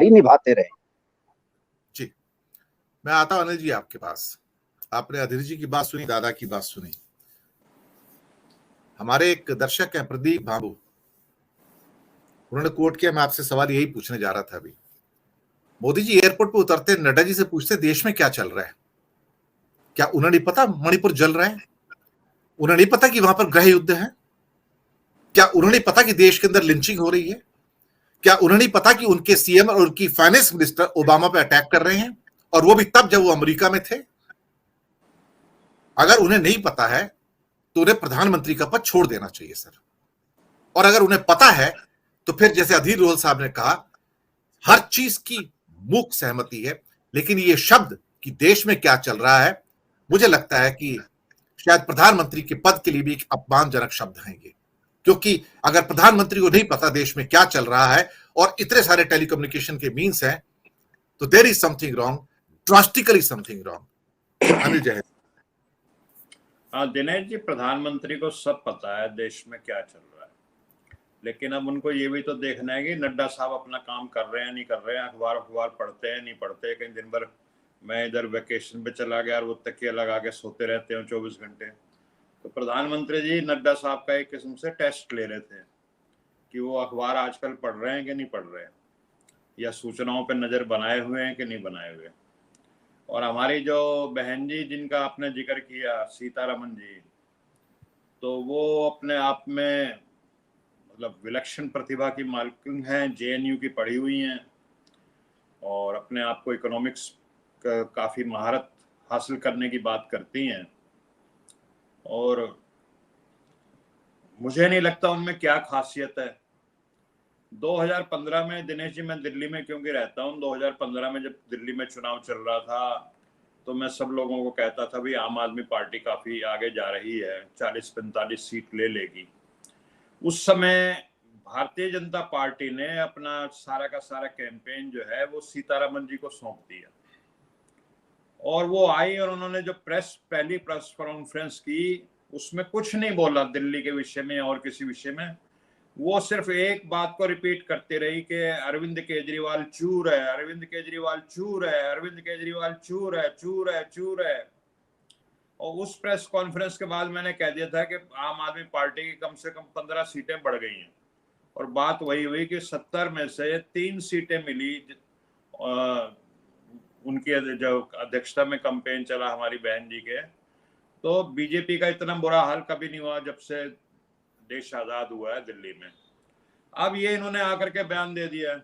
निभाते रहे। जी, मैं आता हूं अनिल जी आपके पास। आपने अधीर जी की बात सुनी, दादा की बात सुनी। हमारे एक दर्शक हैं प्रदीप बाबू, उन्होंने कोट किया, मैं आपसे सवाल यही पूछने जा रहा था अभी। मोदी जी एयरपोर्ट पे उतरते नड्डा जी से पूछते देश में क्या चल रहा है। क्या उन्हें नहीं पता मणिपुर जल रहा है? उन्हें नहीं पता कि वहां पर गृह युद्ध है? क्या उन्हें नहीं पता कि देश के अंदर लिंचिंग हो रही है? क्या उन्हें नहीं पता कि उनके सीएम और उनकी फाइनेंस मिनिस्टर ओबामा पे अटैक कर रहे हैं, और वो भी तब जब वो अमेरिका में थे? अगर उन्हें नहीं पता है तो उन्हें प्रधानमंत्री का पद छोड़ देना चाहिए सर। और अगर उन्हें पता है तो फिर जैसे अधीर रोहल साहब ने कहा, हर चीज की मूक सहमति है, लेकिन ये शब्द कि देश में क्या चल रहा है, मुझे लगता है कि शायद प्रधानमंत्री के पद के लिए भी एक अपमानजनक शब्द है ये। क्योंकि अगर प्रधानमंत्री को नहीं पता देश में क्या चल रहा है और इतने सारे टेलीकम्युनिकेशन के मीन्स हैं, तो there is something wrong, drastically something wrong. Anil Jay. हाँ दिनेश जी, प्रधानमंत्री को सब पता है देश में क्या चल रहा है, लेकिन अब उनको ये भी तो देखना है कि नड्डा साहब अपना काम कर रहे हैं नहीं कर रहे हैं, अखबार पढ़ते हैं नहीं पढ़ते। कहीं दिन भर मैं इधर वेकेशन पे चला गया और वो तकिया लगा के सोते रहते हैं 24 घंटे। तो प्रधानमंत्री जी नड्डा साहब का एक किस्म से टेस्ट ले रहे थे कि वो अखबार आजकल पढ़ रहे हैं कि नहीं पढ़ रहे हैं, या सूचनाओं पर नजर बनाए हुए हैं कि नहीं बनाए हुए। और हमारी जो बहन जी जिनका आपने जिक्र किया, सीतारमन जी, तो वो अपने आप में मतलब विलक्षण प्रतिभा की मालकिन हैं, जेएनयू की पढ़ी हुई हैं और अपने आप को इकोनॉमिक्स का काफ़ी महारत हासिल करने की बात करती हैं। और मुझे नहीं लगता उनमें क्या खासियत है। 2015 में दिनेश जी, मैं दिल्ली में क्योंकि रहता हूँ, 2015 में जब दिल्ली में चुनाव चल रहा था तो मैं सब लोगों को कहता था भाई आम आदमी पार्टी काफ़ी आगे जा रही है, 40-45 सीट ले लेगी। उस समय भारतीय जनता पार्टी ने अपना सारा का सारा कैंपेन जो है वो सीतारमन जी को सौंप दिया, और वो आई और उन्होंने जो पहली प्रेस कॉन्फ्रेंस की, उसमें कुछ नहीं बोला दिल्ली के विषय में और किसी विषय में। वो सिर्फ एक बात को रिपीट करते रही कि अरविंद केजरीवाल चूर है, अरविंद केजरीवाल चूर है, अरविंद केजरीवाल चूर है, चूर है, चूर है। और उस प्रेस कॉन्फ्रेंस के बाद मैंने कह दिया था कि आम आदमी पार्टी की कम से कम 15 सीटें बढ़ गई हैं, और बात वही हुई कि 70 में से 3 सीटें मिली। उनकी जो अध्यक्षता में कैंपेन चला हमारी बहन जी के, तो बीजेपी का इतना बुरा हाल कभी नहीं हुआ जब से देश आजाद हुआ है दिल्ली में। अब ये इन्होंने आकर के बयान दे दिया है।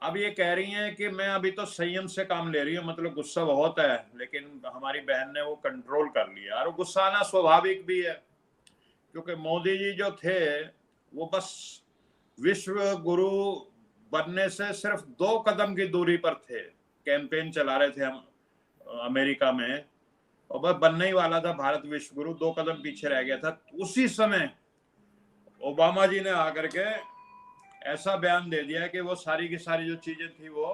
अब ये कह रही हैं कि मैं अभी तो संयम से काम ले रही हूँ, मतलब गुस्सा बहुत है, लेकिन हमारी बहन ने वो कंट्रोल कर लिया। और गुस्सा आना स्वाभाविक भी है, क्योंकि मोदी जी जो थे वो बस विश्व गुरु बनने से सिर्फ 2 कदम की दूरी पर थे। कैंपेन चला रहे थे हम अमेरिका में, और बस बनने ही वाला था भारत विश्व गुरु, 2 कदम पीछे रह गया था। उसी समय ओबामा जी ने आकर के ऐसा बयान दे दिया कि वो सारी की सारी जो चीजें थी वो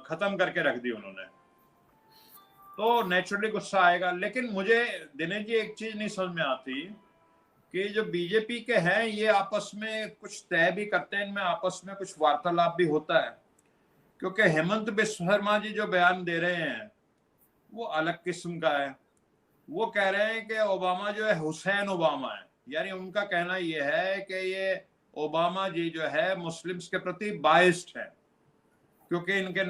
खत्म करके रख दी उन्होंने। तो नेचुरली गुस्सा आएगा। लेकिन मुझे दिनेश जी एक चीज नहीं समझ में आती कि जो बीजेपी के हैं ये आपस में कुछ तय भी करते हैं, इनमें आपस में कुछ वार्तालाप भी होता है। क्योंकि हेमंत बिस्व शर्मा जी जो बयान दे रहे हैं वो अलग किस्म का है। वो कह रहे हैं कि ओबामा जो है हुसैन ओबामा है, यानी उनका कहना यह है कि ये ओबामा जी जो है मुस्लिम्स के प्रति बाइस्ड है, क्योंकि इनके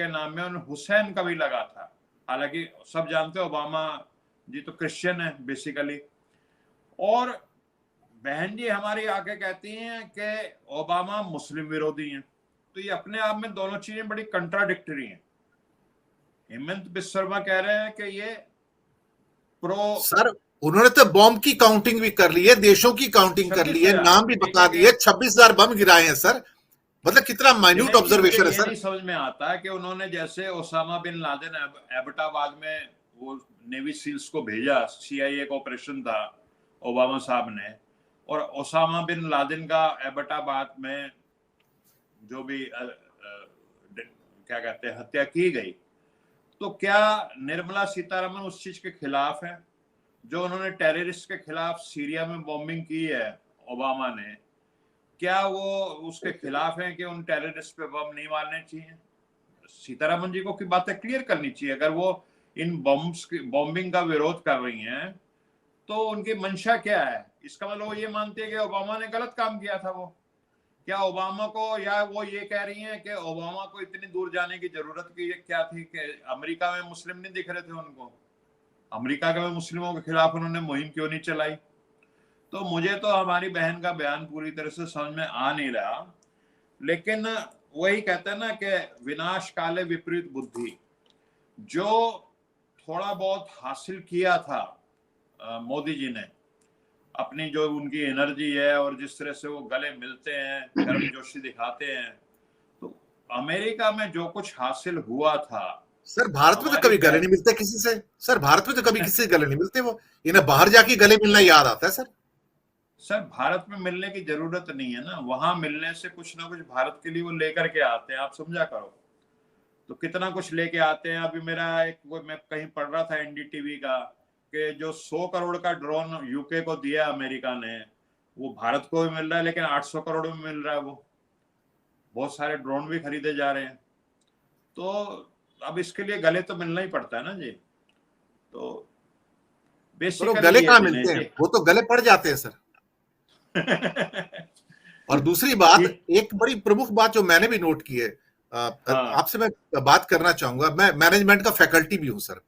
नाम में हुसैन का भी लगा था। हालांकि सब जानते हैं ओबामा जी तो क्रिश्चियन है बेसिकली। और बहन जी हमारी आके कहती हैं कि ओबामा मुस्लिम विरोधी हैं। तो ये अपने आप में दोनों चीजें बड़ी कंट्राडिक्टरी हैं। हेमंत बिस्व शर्मा कह रहे हैं कि ये प्रो सर उन्होंने तो बॉम्ब की काउंटिंग भी कर ली है, देशों की काउंटिंग कर ली है, नाम भी बता दिए, 26,000 बम गिराए हैं सर। मतलब कितना माइन्यूट ऑब्जर्वेशन है सर। नहीं समझ में आता है कि उन्होंने जैसे ओसामा बिन लादेन एबटाबाद में वो नेवी सील्स को भेजा, CIA का ऑपरेशन था ओबामा साहब ने, और ओसामा बिन लादेन का एबटाबाद में जो भी क्या कहते हैं हत्या की गई, तो क्या निर्मला सीतारमन उस चीज के खिलाफ है? जो उन्होंने टेररिस्ट के खिलाफ सीरिया में बॉम्बिंग की है ओबामा ने, क्या वो उसके खिलाफ हैं कि उन टेररिस्ट पे बम नहीं मारने चाहिए? सीतारमन जी को की बातें क्लियर करनी चाहिए। अगर वो इन बॉम्बिंग का विरोध कर रही हैं तो उनकी मंशा क्या है? इसका मतलब वो ये मानती है कि ओबामा ने गलत काम किया था। वो क्या ओबामा को, या वो ये कह रही हैं कि ओबामा को इतनी दूर जाने की जरूरत की क्या थी कि अमेरिका में मुस्लिम नहीं दिख रहे थे उनको? अमेरिका के में मुस्लिमों के खिलाफ उन्होंने मुहिम क्यों नहीं चलाई? तो मुझे तो हमारी बहन का बयान पूरी तरह से समझ में आ नहीं रहा। लेकिन वही कहते हैं ना कि विनाश काले विपरीत बुद्धि। जो थोड़ा बहुत हासिल किया था मोदी जी ने, अपनी जो उनकी एनर्जी है और जिस तरह से वो गले मिलते हैं, गर्मजोशी दिखाते हैं, तो अमेरिका में जो कुछ हासिल हुआ था, सर भारत में तो हमारी कभी गले नहीं मिलते किसी से। सर भारत में तो कभी किसी से गले नहीं मिलते। वो इन्हें बाहर जाके गले मिलना याद आता है सर। सर भारत में मिलने की जरूरत नहीं है ना, वहां मिलने से कुछ ना कुछ भारत के लिए वो लेकर के आते हैं, आप समझा करो। तो कितना कुछ लेके आते हैं। अभी मेरा एक वो मैं कहीं पढ़ रहा था एनडीटीवी का कि जो 100 करोड़ का ड्रोन यूके को दिया अमेरिका ने, वो भारत को भी मिल रहा है, लेकिन 800 करोड़ में मिल रहा है। वो बहुत सारे ड्रोन भी खरीदे जा रहे हैं। तो अब इसके लिए गले तो मिलना ही पड़ता है ना जी। तो पर वो बेसिकली गले ये कहाँ दिनेश मिलते हैं, जी। वो तो गले पड़ जाते हैं सर। और दूसरी बात, ठीक। एक बड़ी प्रमुख बात जो मैंने भी नोट की है, हाँ आपसे मैं बात करना चाहूंगा। मैं मैनेजमेंट का फैकल्टी भी हूं सर।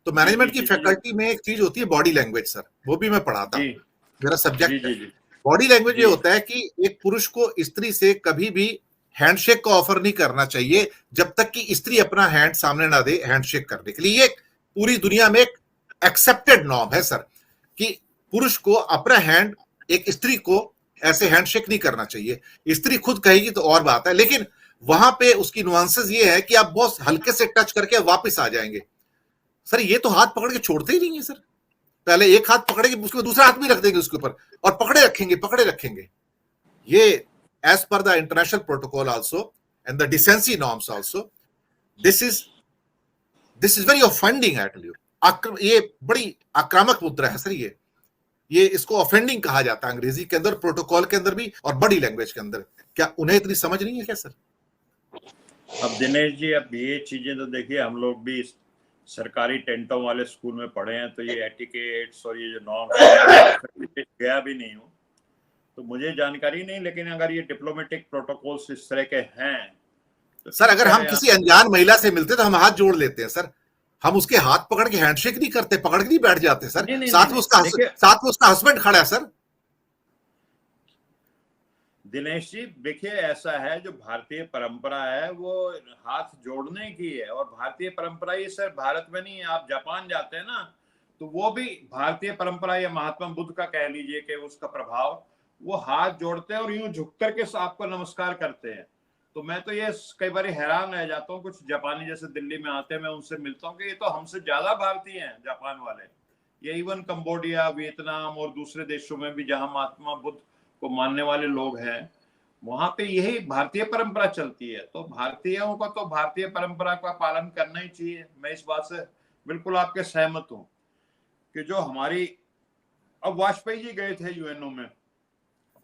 तो जी जी मैनेजमेंट की जी जी फैकल्टी में एक चीज होती है बॉडी लैंग्वेज सर, वो भी मैं पढ़ाता जी हूं, मेरा जी सब्जेक्ट है। जी जी बॉडी लैंग्वेज ये जी होता है कि एक पुरुष को स्त्री से कभी भी हैंडशेक का ऑफर नहीं करना चाहिए जब तक कि स्त्री अपना हैंड सामने ना दे हैंडशेक करने के लिए। ये पूरी दुनिया में एक एक्सेप्टेड नॉर्म है सर, कि पुरुष को अपना हैंड एक स्त्री को ऐसे हैंडशेक नहीं करना चाहिए। स्त्री खुद कहेगी तो और बात है, लेकिन वहां पे उसकी नुआंसेस ये है कि आप बहुत हल्के से टच करके वापस आ जाएंगे। सर ये तो हाथ पकड़ के छोड़ते ही नहीं है सर। पहले एक हाथ पकड़ेंगे, उसके दूसरा हाथ भी रख देंगे उसके ऊपर, और पकड़े रखेंगे। ये एज पर the international protocol also and the decency norms also, this is this is very offending at you. ये बड़ी आक्रामक मुद्रा है सर। ये इसको ऑफेंडिंग कहा जाता है अंग्रेजी के अंदर, प्रोटोकॉल के अंदर भी और बॉडी लैंग्वेज के अंदर। क्या उन्हें इतनी समझ नहीं है क्या सर? अब दिनेश जी, अब ये चीजें तो देखिए, हम लोग भी सरकारी टेंटों वाले स्कूल में पढ़े हैं, तो ये एटिकेट्स और ये जो नॉर्म्स गया भी नहीं हूँ, तो मुझे जानकारी नहीं। लेकिन अगर ये डिप्लोमेटिक प्रोटोकॉल्स इस तरह के हैं तो सर ठीक अगर है हम यार। किसी अनजान महिला से मिलते तो हम हाथ जोड़ लेते हैं सर। हम उसके हाथ पकड़ के हैंडशेक नहीं करते, पकड़ के नहीं बैठ जाते सर। नहीं नहीं नहीं साथ में नहीं, उसका देखिए साथ में उसका हस्बैंड खड़ा है सर। दिनेश जी, देखिए ऐसा है, जो भारतीय परंपरा है वो हाथ जोड़ने की है। और भारतीय परंपरा ये सिर्फ भारत में नहीं है, आप जापान जाते हैं ना, तो वो भी भारतीय परंपरा, या महात्मा बुद्ध का कह लीजिए कि उसका प्रभाव, वो हाथ जोड़ते हैं और यूं झुक करके आपको नमस्कार करते हैं। तो मैं तो ये कई बार हैरान रह जाता हूँ, कुछ जापानी जैसे दिल्ली में आते हैं, मैं उनसे मिलता हूँ कि ये तो हमसे ज्यादा भारतीय हैं जापान वाले। ये इवन कंबोडिया, वियतनाम और दूसरे देशों में भी जहां महात्मा बुद्ध को मानने वाले लोग हैं, वहां पे यही भारतीय परंपरा चलती है। तो भारतीयों को तो भारतीय परंपरा का पालन करना ही चाहिए। मैं इस बात से बिल्कुल आपके सहमत हूं कि जो हमारी, अब वाजपेयी जी गए थे यूएनओ में,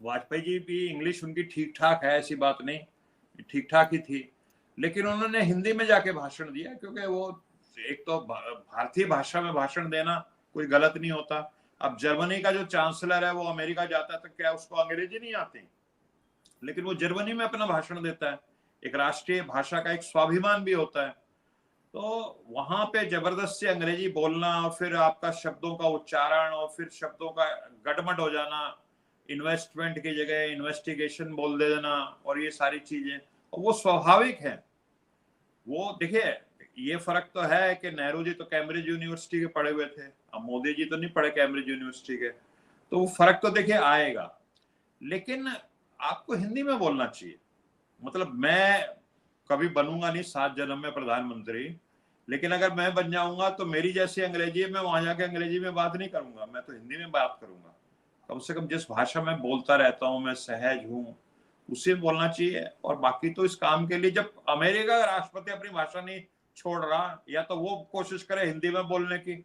वाजपेयी जी भी इंग्लिश उनकी ठीक ठाक है, ऐसी बात नहीं, ठीक ठाक ही थी, लेकिन उन्होंने हिंदी में जाके भाषण दिया, क्योंकि वो एक तो भारतीय भाषा में भाषण देना कोई गलत नहीं होता। अब जर्मनी का जो चांसलर है वो अमेरिका जाता है तो क्या उसको अंग्रेजी नहीं आती? लेकिन वो जर्मनी में अपना भाषण देता है। एक राष्ट्रीय भाषा का एक स्वाभिमान भी होता है। तो वहां पे जबरदस्ती अंग्रेजी बोलना और फिर आपका शब्दों का उच्चारण और फिर शब्दों का गड़बड़ हो जाना, इन्वेस्टमेंट की जगह इन्वेस्टिगेशन बोल देना, और ये सारी चीजें, और वो स्वाभाविक है। वो देखिए, ये फर्क तो है कि नेहरू जी तो कैम्ब्रिज यूनिवर्सिटी के पढ़े हुए थे, अब मोदी जी तो नहीं पढ़े कैम्ब्रिज यूनिवर्सिटी के, तो वो फर्क तो देखिए आएगा। लेकिन आपको हिंदी में बोलना चाहिए। मतलब मैं कभी बनूंगा नहीं 7 जन्म में प्रधानमंत्री, लेकिन अगर मैं बन जाऊंगा तो मेरी जैसी अंग्रेजी है, मैं वहां जाके अंग्रेजी में बात नहीं करूंगा, मैं तो हिंदी में बात करूंगा। कम से कम जिस भाषा में बोलता रहता हूं, मैं सहज हूँ, उसे बोलना चाहिए। और बाकी तो इस काम के लिए, जब अमेरिका का राष्ट्रपति अपनी भाषा नहीं छोड़ रहा, या तो वो कोशिश करे हिंदी में बोलने की,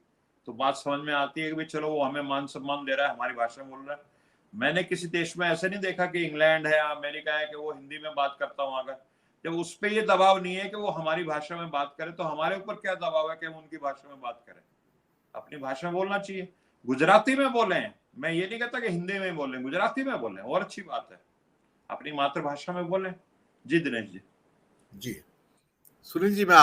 तो बात समझ में आती है कि भाई चलो वो हमें मान सम्मान दे रहा है, हमारी भाषा में बोल रहा है। मैंने किसी देश में ऐसे नहीं देखा कि इंग्लैंड है, अमेरिका है, कि वो हिंदी में बात करता हूँ आकर। जब उस पर ये दबाव नहीं है कि वो हमारी भाषा में बात करे, तो हमारे ऊपर क्या दबाव है कि हम उनकी भाषा में बात करें? अपनी भाषा में बोलना चाहिए। गुजराती में बोले, मैं ये नहीं कहता कि हिंदी में बोले, गुजराती में बोले और अच्छी बात है, अपनी मातृभाषा में बोले। जी दिनेश जी। जी सुनील जी, मैं आप